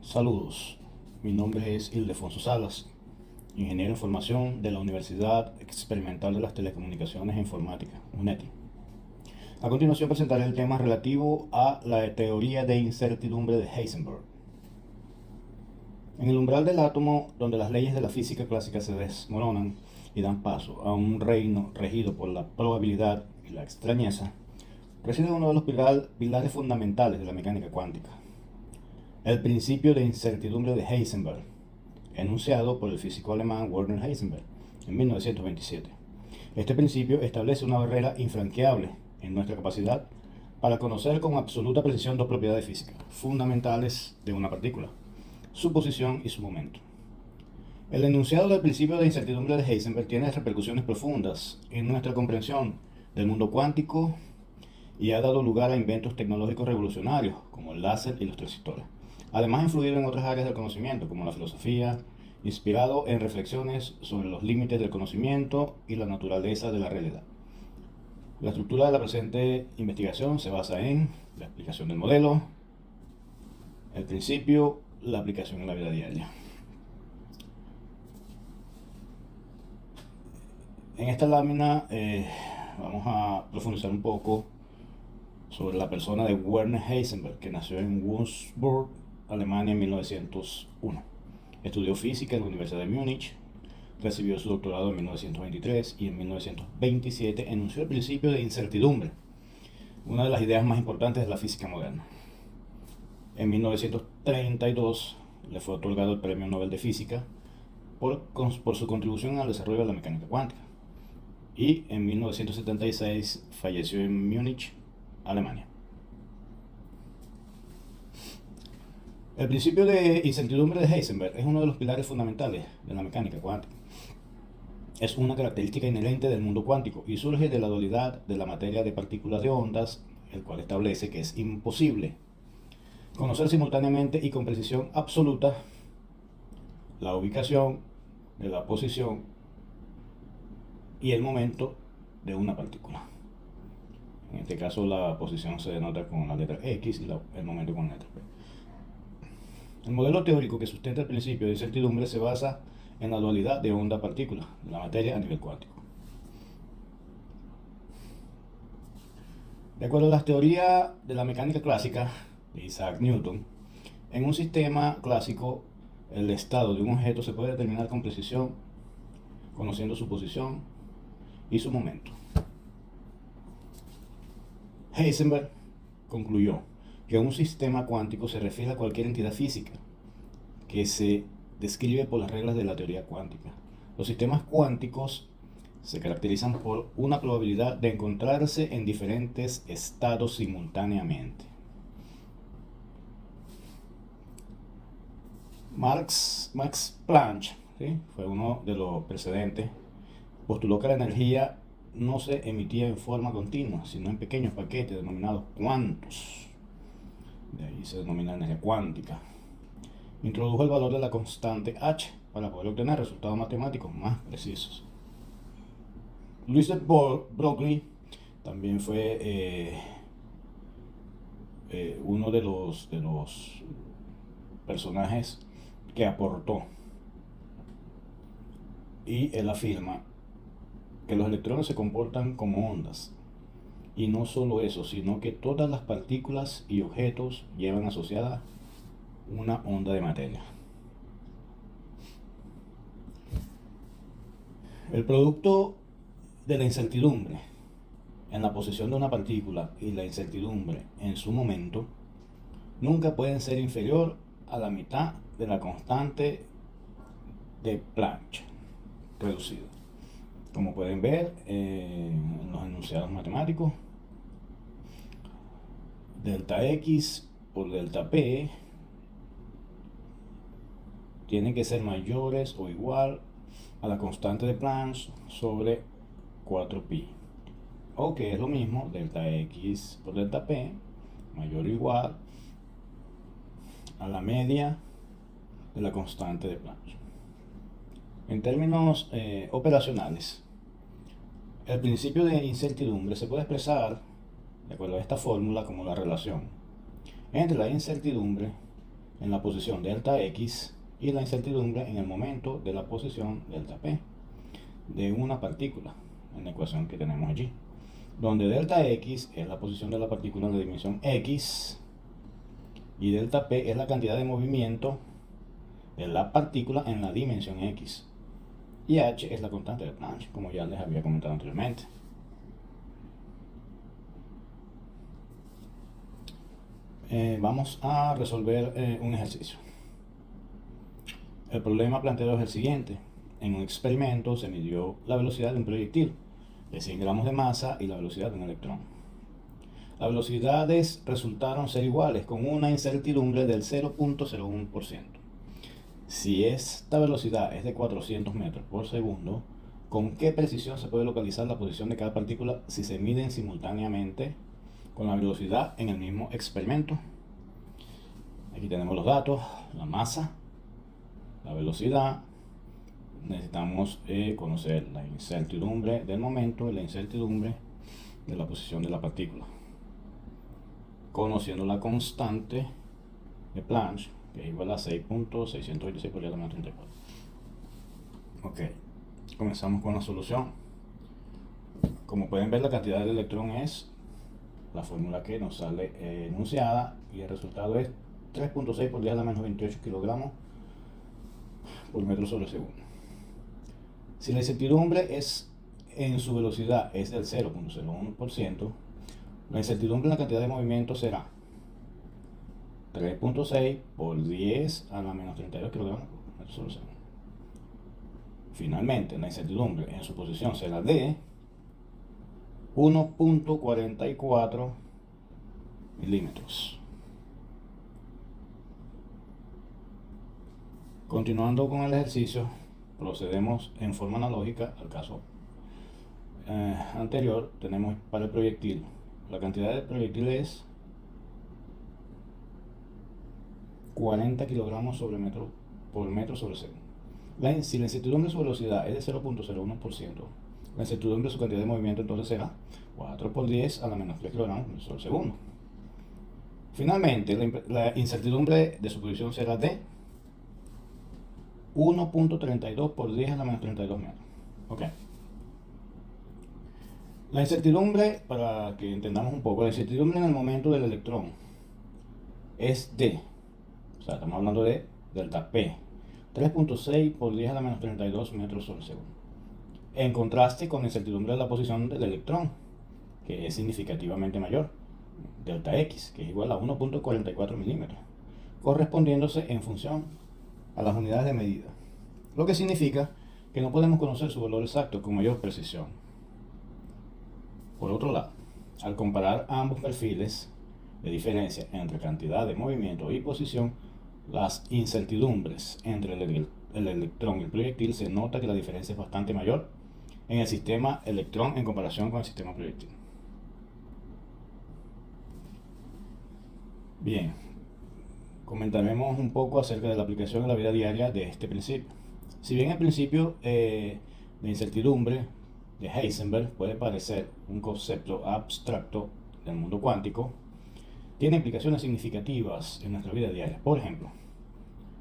Saludos, mi nombre es Ildefonso Salas, ingeniero en formación de la Universidad Experimental de las Telecomunicaciones e Informática, UNETI. A continuación presentaré el tema relativo a la teoría de incertidumbre de Heisenberg. En el umbral del átomo, donde las leyes de la física clásica se desmoronan y dan paso a un reino regido por la probabilidad y la extrañeza, reside uno de los pilares fundamentales de la mecánica cuántica: el principio de incertidumbre de Heisenberg, enunciado por el físico alemán Werner Heisenberg en 1927. Este principio establece una barrera infranqueable en nuestra capacidad para conocer con absoluta precisión dos propiedades físicas fundamentales de una partícula: su posición y su momento. El enunciado del principio de incertidumbre de Heisenberg tiene repercusiones profundas en nuestra comprensión del mundo cuántico y ha dado lugar a inventos tecnológicos revolucionarios como el láser y los transistores. Además, ha influido en otras áreas del conocimiento, como la filosofía, inspirado en reflexiones sobre los límites del conocimiento y la naturaleza de la realidad. La estructura de la presente investigación se basa en la explicación del modelo, el principio, la aplicación en la vida diaria. En esta lámina vamos a profundizar un poco sobre la persona de Werner Heisenberg, que nació en Würzburg, Alemania, en 1901. Estudió física en la Universidad de Múnich, recibió su doctorado en 1923 y en 1927 enunció el principio de incertidumbre, una de las ideas más importantes de la física moderna. En 1932 le fue otorgado el Premio Nobel de Física por su contribución al desarrollo de la mecánica cuántica. Y en 1976 falleció en Múnich, Alemania. El principio de incertidumbre de Heisenberg es uno de los pilares fundamentales de la mecánica cuántica. Es una característica inherente del mundo cuántico y surge de la dualidad de la materia de partículas de ondas, el cual establece que es imposible conocer simultáneamente y con precisión absoluta la ubicación de la posición y el momento de una partícula. En este caso la posición se denota con la letra X y el momento con la letra P. El modelo teórico que sustenta el principio de incertidumbre se basa en la dualidad de onda-partícula de la materia a nivel cuántico. De acuerdo a las teorías de la mecánica clásica de Isaac Newton, en un sistema clásico el estado de un objeto se puede determinar con precisión conociendo su posición y su momento. Heisenberg concluyó que un sistema cuántico se refiere a cualquier entidad física que se describe por las reglas de la teoría cuántica. Los sistemas cuánticos se caracterizan por una probabilidad de encontrarse en diferentes estados simultáneamente. Max Planck, ¿sí?, fue uno de los precedentes. Postuló que la energía no se emitía en forma continua, sino en pequeños paquetes denominados cuantos. De ahí se denomina energía cuántica. Introdujo el valor de la constante H para poder obtener resultados matemáticos más precisos. Louis de Broglie también fue uno de los personajes que aportó, y él afirma que los electrones se comportan como ondas, y no solo eso, sino que todas las partículas y objetos llevan asociada una onda de materia. El producto de la incertidumbre en la posición de una partícula y la incertidumbre en su momento nunca pueden ser inferior a la mitad de la constante de Planck reducida. Como pueden ver en los enunciados matemáticos, delta X por delta P tienen que ser mayores o igual a la constante de Planck sobre 4pi, o que es lo mismo, delta X por delta P mayor o igual a la media de la constante de Planck. En términos operacionales, el principio de incertidumbre se puede expresar de acuerdo a esta fórmula como la relación entre la incertidumbre en la posición delta X y la incertidumbre en el momento de la posición delta P de una partícula, en la ecuación que tenemos allí, donde delta X es la posición de la partícula en la dimensión X y delta P es la cantidad de movimiento de la partícula en la dimensión X, y H es la constante de Planck, como ya les había comentado anteriormente. Vamos a resolver un ejercicio. El problema planteado es el siguiente. En un experimento se midió la velocidad de un proyectil de 100 gramos de masa y la velocidad de un electrón. Las velocidades resultaron ser iguales, con una incertidumbre del 0.01%. Si esta velocidad es de 400 metros por segundo, ¿con qué precisión se puede localizar la posición de cada partícula si se miden simultáneamente con la velocidad en el mismo experimento? Aquí tenemos los datos: la masa, la velocidad. Necesitamos conocer la incertidumbre del momento y la incertidumbre de la posición de la partícula, conociendo la constante de Planck, que es igual a 6.626 por 10 a la menos 34. Ok, comenzamos con la solución. Como pueden ver, la cantidad del electrón es la fórmula que nos sale enunciada, y el resultado es 3.6 por 10 a la menos 28 kilogramos por metro sobre segundo. Si la incertidumbre en su velocidad es del 0.01%, la incertidumbre en la cantidad de movimiento será 3.6 por 10 a la menos 32 kilogramos por metro sobre segundo. Finalmente, la incertidumbre en su posición será de 1.44 milímetros. Continuando con el ejercicio, procedemos en forma analógica al caso anterior. Tenemos para el proyectil, la cantidad de proyectil es 40 kilogramos por metro sobre segundo. Si la incertidumbre de su velocidad es de 0.01%, la incertidumbre de su cantidad de movimiento entonces será 4 por 10 a la menos 3 kilogramos por metro sobre segundo. Finalmente, la incertidumbre de su posición será de 1.32 por 10 a la menos 32 metros. Ok. La incertidumbre, para que entendamos un poco, la incertidumbre en el momento del electrón es de, o sea, estamos hablando de delta P, 3.6 por 10 a la menos 32 metros sobre segundo. En contraste con la incertidumbre de la posición del electrón, que es significativamente mayor, delta X, que es igual a 1.44 milímetros, correspondiéndose en función a las unidades de medida, lo que significa que no podemos conocer su valor exacto con mayor precisión. Por otro lado, al comparar ambos perfiles de diferencia entre cantidad de movimiento y posición, las incertidumbres entre el electrón y el proyectil, se nota que la diferencia es bastante mayor en el sistema electrón en comparación con el sistema proyectil. Bien, comentaremos un poco acerca de la aplicación en la vida diaria de este principio. Si bien el principio de incertidumbre de Heisenberg puede parecer un concepto abstracto del mundo cuántico, tiene implicaciones significativas en nuestra vida diaria. Por ejemplo,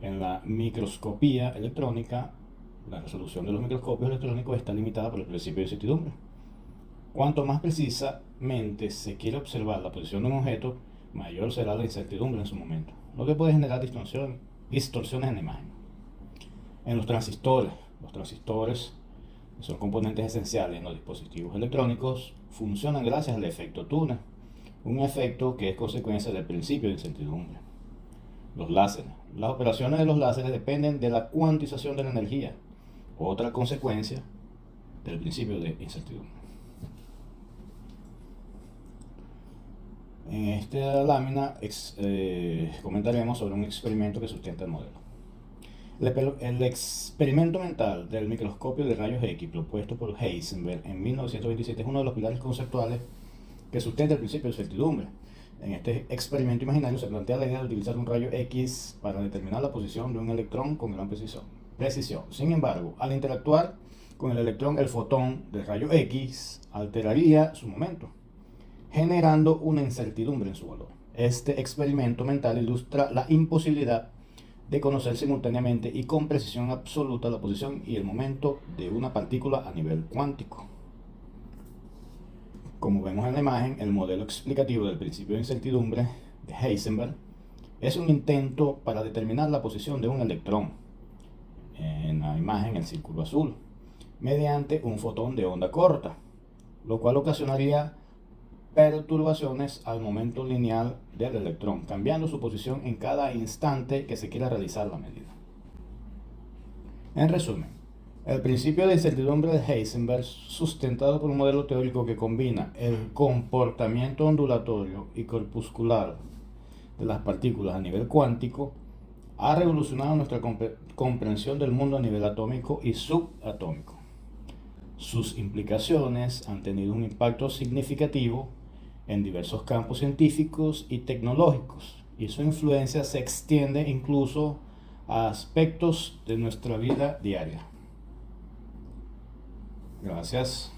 en la microscopía electrónica, la resolución de los microscopios electrónicos está limitada por el principio de incertidumbre. Cuanto más precisamente se quiere observar la posición de un objeto, mayor será la incertidumbre en su momento, lo que puede generar distorsiones en la imagen. En los transistores son componentes esenciales en los dispositivos electrónicos, funcionan gracias al efecto túnel, un efecto que es consecuencia del principio de incertidumbre. Los láseres. Las operaciones de los láseres dependen de la cuantización de la energía, otra consecuencia del principio de incertidumbre. En esta lámina comentaremos sobre un experimento que sustenta el modelo. El experimento mental del microscopio de rayos X propuesto por Heisenberg en 1927 es uno de los pilares conceptuales que sustenta el principio de incertidumbre. En este experimento imaginario se plantea la idea de utilizar un rayo X para determinar la posición de un electrón con gran precisión. Sin embargo, al interactuar con el electrón, el fotón del rayo X alteraría su momento, generando una incertidumbre en su valor. Este experimento mental ilustra la imposibilidad de conocer simultáneamente y con precisión absoluta la posición y el momento de una partícula a nivel cuántico. Como vemos en la imagen, el modelo explicativo del principio de incertidumbre de Heisenberg es un intento para determinar la posición de un electrón, en la imagen el círculo azul, mediante un fotón de onda corta, lo cual ocasionaría perturbaciones al momento lineal del electrón, cambiando su posición en cada instante que se quiera realizar la medida. En resumen, el principio de incertidumbre de Heisenberg, sustentado por un modelo teórico que combina el comportamiento ondulatorio y corpuscular de las partículas a nivel cuántico, ha revolucionado nuestra comprensión del mundo a nivel atómico y subatómico. Sus implicaciones han tenido un impacto significativo en diversos campos científicos y tecnológicos, y su influencia se extiende incluso a aspectos de nuestra vida diaria. Gracias.